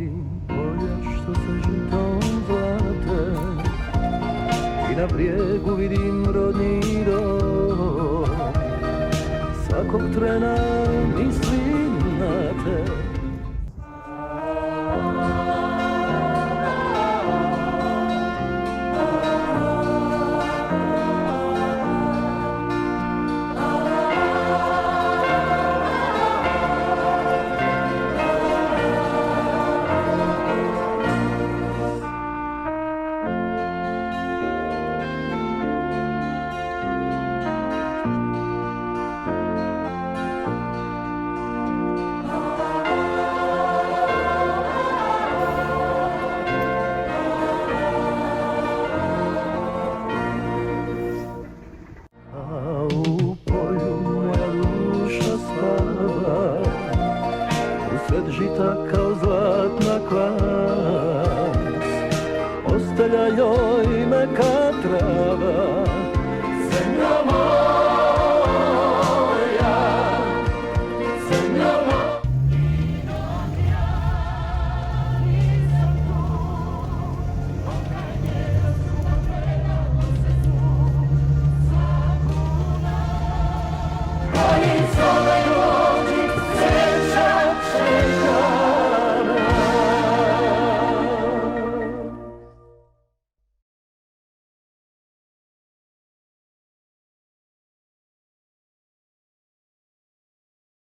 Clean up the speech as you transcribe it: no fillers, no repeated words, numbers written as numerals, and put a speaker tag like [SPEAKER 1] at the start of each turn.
[SPEAKER 1] vidim polja što se žitom zlate i na brijegu vidim rodni dom. Svakog trena mislim na te. U polju moja duša spava, usred žita kao zlatna kvar.